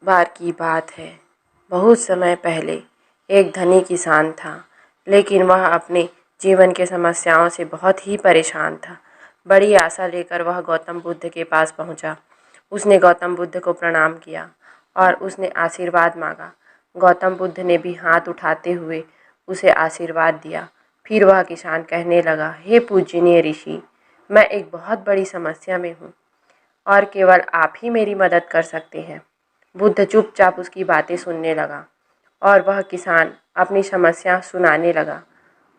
बार की बात है। बहुत समय पहले एक धनी किसान था, लेकिन वह अपने जीवन के समस्याओं से बहुत ही परेशान था। बड़ी आशा लेकर वह गौतम बुद्ध के पास पहुंचा। उसने गौतम बुद्ध को प्रणाम किया और उसने आशीर्वाद मांगा। गौतम बुद्ध ने भी हाथ उठाते हुए उसे आशीर्वाद दिया। फिर वह किसान कहने लगा, हे पूजनीय ऋषि, मैं एक बहुत बड़ी समस्या में हूँ और केवल आप ही मेरी मदद कर सकते हैं। बुद्ध चुपचाप उसकी बातें सुनने लगा और वह किसान अपनी समस्या सुनाने लगा।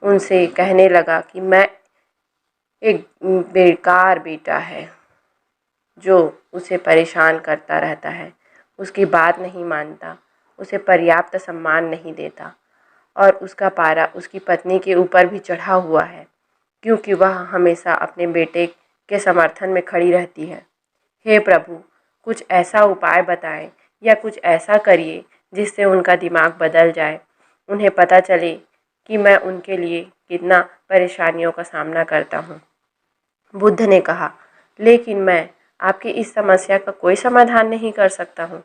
उनसे कहने लगा कि मैं एक बेकार बेटा है जो उसे परेशान करता रहता है, उसकी बात नहीं मानता, उसे पर्याप्त सम्मान नहीं देता और उसका पारा उसकी पत्नी के ऊपर भी चढ़ा हुआ है, क्योंकि वह हमेशा अपने बेटे के समर्थन में खड़ी रहती है। हे प्रभु, कुछ ऐसा उपाय बताएं या कुछ ऐसा करिए जिससे उनका दिमाग बदल जाए, उन्हें पता चले कि मैं उनके लिए कितना परेशानियों का सामना करता हूँ। बुद्ध ने कहा, लेकिन मैं आपकी इस समस्या का कोई समाधान नहीं कर सकता हूँ।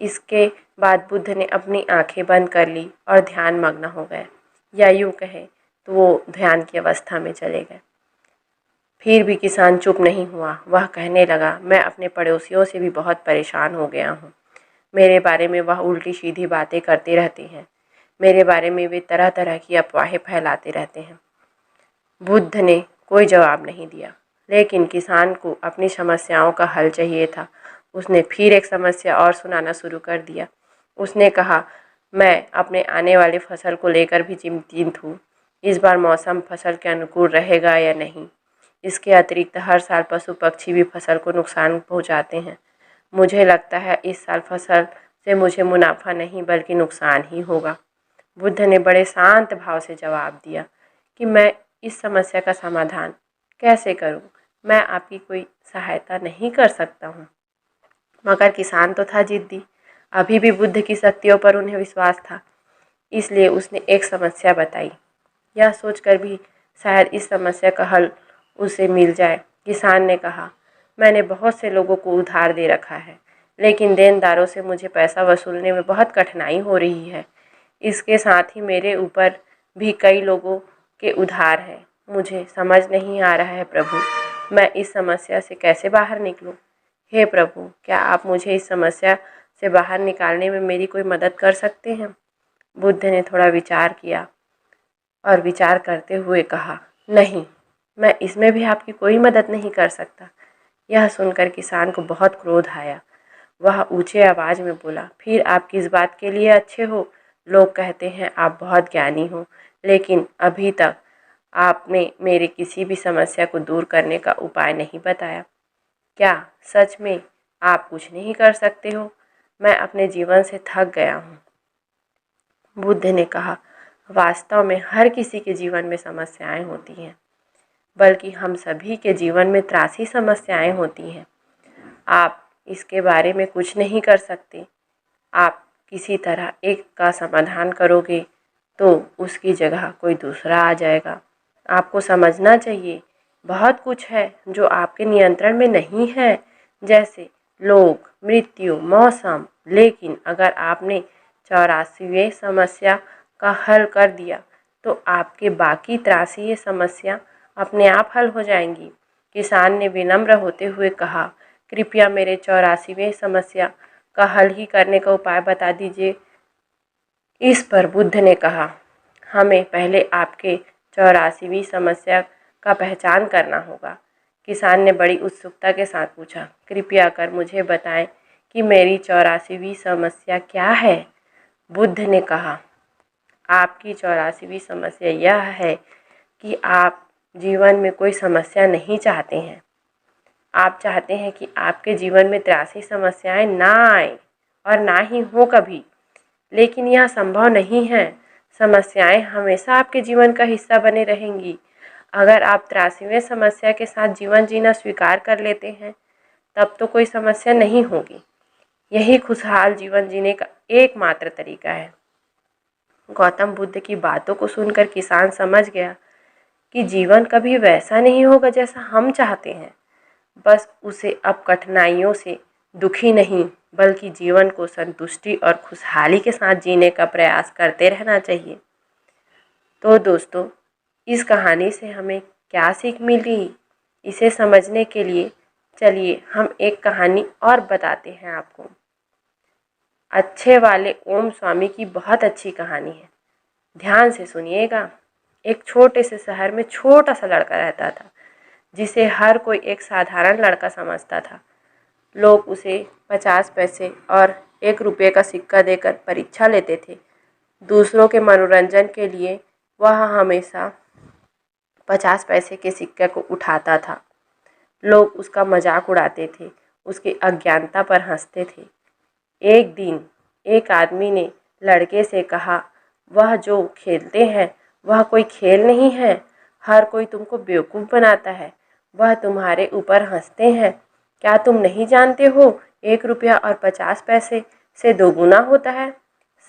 इसके बाद बुद्ध ने अपनी आंखें बंद कर ली और ध्यान मग्न हो गए, या यूँ कहें तो वो ध्यान की अवस्था में चले गए। फिर भी किसान चुप नहीं हुआ। वह कहने लगा, मैं अपने पड़ोसियों से भी बहुत परेशान हो गया हूँ। मेरे बारे में वह उल्टी सीधी बातें करते रहते हैं। मेरे बारे में वे तरह तरह की अफवाहें फैलाते रहते हैं। बुद्ध ने कोई जवाब नहीं दिया, लेकिन किसान को अपनी समस्याओं का हल चाहिए था। उसने फिर एक समस्या और सुनाना शुरू कर दिया। उसने कहा, मैं अपने आने वाली फसल को लेकर भी चिंतित हूँ। इस बार मौसम फसल के अनुकूल रहेगा या नहीं। इसके अतिरिक्त हर साल पशु पक्षी भी फसल को नुकसान पहुँचाते हैं। मुझे लगता है इस साल फसल से मुझे मुनाफा नहीं बल्कि नुकसान ही होगा। बुद्ध ने बड़े शांत भाव से जवाब दिया कि मैं इस समस्या का समाधान कैसे करूं? मैं आपकी कोई सहायता नहीं कर सकता हूं। मगर किसान तो था जिद्दी। अभी भी बुद्ध की शक्तियों पर उन्हें विश्वास था, इसलिए उसने एक समस्या बताई। यह सोचकर भी शायद इस समस्या का हल उसे मिल जाए। किसान ने कहा, मैंने बहुत से लोगों को उधार दे रखा है, लेकिन देनदारों से मुझे पैसा वसूलने में बहुत कठिनाई हो रही है। इसके साथ ही मेरे ऊपर भी कई लोगों के उधार हैं। मुझे समझ नहीं आ रहा है प्रभु, मैं इस समस्या से कैसे बाहर निकलूं? हे प्रभु, क्या आप मुझे इस समस्या से बाहर निकालने में मेरी कोई मदद कर सकते हैं? बुद्ध ने थोड़ा विचार किया और विचार करते हुए कहा, नहीं, मैं इसमें भी आपकी कोई मदद नहीं कर सकता। यह सुनकर किसान को बहुत क्रोध आया। वह ऊंचे आवाज़ में बोला, फिर आप किस बात के लिए अच्छे हो? लोग कहते हैं आप बहुत ज्ञानी हो, लेकिन अभी तक आपने मेरे किसी भी समस्या को दूर करने का उपाय नहीं बताया। क्या सच में आप कुछ नहीं कर सकते हो? मैं अपने जीवन से थक गया हूँ। बुद्ध ने कहा, वास्तव में हर किसी के जीवन में समस्याएं होती हैं, बल्कि हम सभी के जीवन में त्रासी समस्याएं होती हैं। आप इसके बारे में कुछ नहीं कर सकते। आप किसी तरह एक का समाधान करोगे तो उसकी जगह कोई दूसरा आ जाएगा। आपको समझना चाहिए, बहुत कुछ है जो आपके नियंत्रण में नहीं है, जैसे लोग, मृत्यु, मौसम। लेकिन अगर आपने 84वें समस्या का हल कर दिया तो आपके बाकी 83 समस्या अपने आप हल हो जाएंगी। किसान ने विनम्र होते हुए कहा, कृपया मेरे 84वें समस्या का हल ही करने का उपाय बता दीजिए। इस पर बुद्ध ने कहा, हमें पहले आपके 84वीं समस्या का पहचान करना होगा। किसान ने बड़ी उत्सुकता के साथ पूछा, कृपया कर मुझे बताएं कि मेरी 84वीं समस्या क्या है? बुद्ध ने कहा, आपकी 84वीं समस्या यह है कि आप जीवन में कोई समस्या नहीं चाहते हैं। आप चाहते हैं कि आपके जीवन में 83 समस्याएं ना आए और ना ही हो कभी, लेकिन यह संभव नहीं है। समस्याएं हमेशा आपके जीवन का हिस्सा बने रहेंगी। अगर आप 83वें समस्या के साथ जीवन जीना स्वीकार कर लेते हैं, तब तो कोई समस्या नहीं होगी। यही खुशहाल जीवन जीने का एकमात्र तरीका है। गौतम बुद्ध की बातों को सुनकर किसान समझ गया कि जीवन कभी वैसा नहीं होगा जैसा हम चाहते हैं। बस उसे अब कठिनाइयों से दुखी नहीं बल्कि जीवन को संतुष्टि और खुशहाली के साथ जीने का प्रयास करते रहना चाहिए। तो दोस्तों, इस कहानी से हमें क्या सीख मिली, इसे समझने के लिए चलिए हम एक कहानी और बताते हैं आपको। अच्छे वाले ओम स्वामी की बहुत अच्छी कहानी है, ध्यान से सुनिएगा। एक छोटे से शहर में छोटा सा लड़का रहता था, जिसे हर कोई एक साधारण लड़का समझता था। लोग उसे 50 पैसे और 1 रुपये का सिक्का देकर परीक्षा लेते थे। दूसरों के मनोरंजन के लिए वह हमेशा 50 पैसे के सिक्के को उठाता था। लोग उसका मजाक उड़ाते थे, उसकी अज्ञानता पर हंसते थे। एक दिन एक आदमी ने लड़के से कहा, वह जो खेलते हैं वह कोई खेल नहीं है, हर कोई तुमको बेवकूफ़ बनाता है, वह तुम्हारे ऊपर हंसते हैं। क्या तुम नहीं जानते हो 1 रुपया और 50 पैसे से 2 गुना होता है?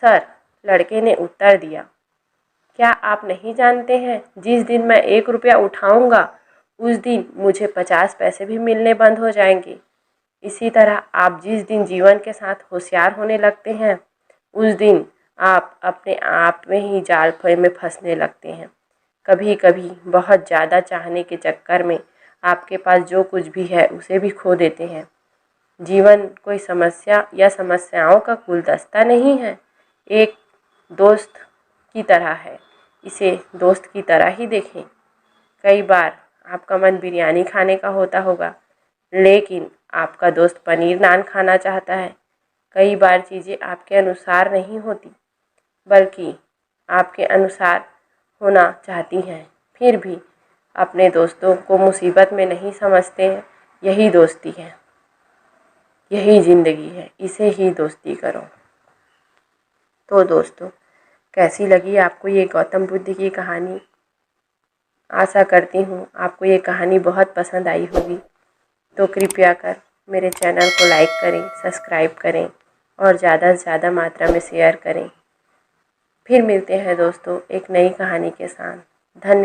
सर, लड़के ने उत्तर दिया, क्या आप नहीं जानते हैं जिस दिन मैं 1 रुपया उठाऊंगा उस दिन मुझे 50 पैसे भी मिलने बंद हो जाएंगे। इसी तरह आप जिस दिन जीवन के साथ होशियार होने लगते हैं उस दिन आप अपने आप में ही जाल में फंसने लगते हैं। कभी कभी बहुत ज़्यादा चाहने के चक्कर में आपके पास जो कुछ भी है उसे भी खो देते हैं। जीवन कोई समस्या या समस्याओं का गुलदस्ता नहीं है, एक दोस्त की तरह है, इसे दोस्त की तरह ही देखें। कई बार आपका मन बिरयानी खाने का होता होगा, लेकिन आपका दोस्त पनीर नान खाना चाहता है। कई बार चीज़ें आपके अनुसार नहीं होती, बल्कि आपके अनुसार होना चाहती हैं, फिर भी अपने दोस्तों को मुसीबत में नहीं समझते हैं। यही दोस्ती है, यही ज़िंदगी है, इसे ही दोस्ती करो। तो दोस्तों, कैसी लगी आपको ये गौतम बुद्ध की कहानी? आशा करती हूँ आपको ये कहानी बहुत पसंद आई होगी। तो कृपया कर मेरे चैनल को लाइक करें, सब्सक्राइब करें और ज़्यादा से ज़्यादा मात्रा में शेयर करें। फिर मिलते हैं दोस्तों एक नई कहानी के साथ। धन्यवाद।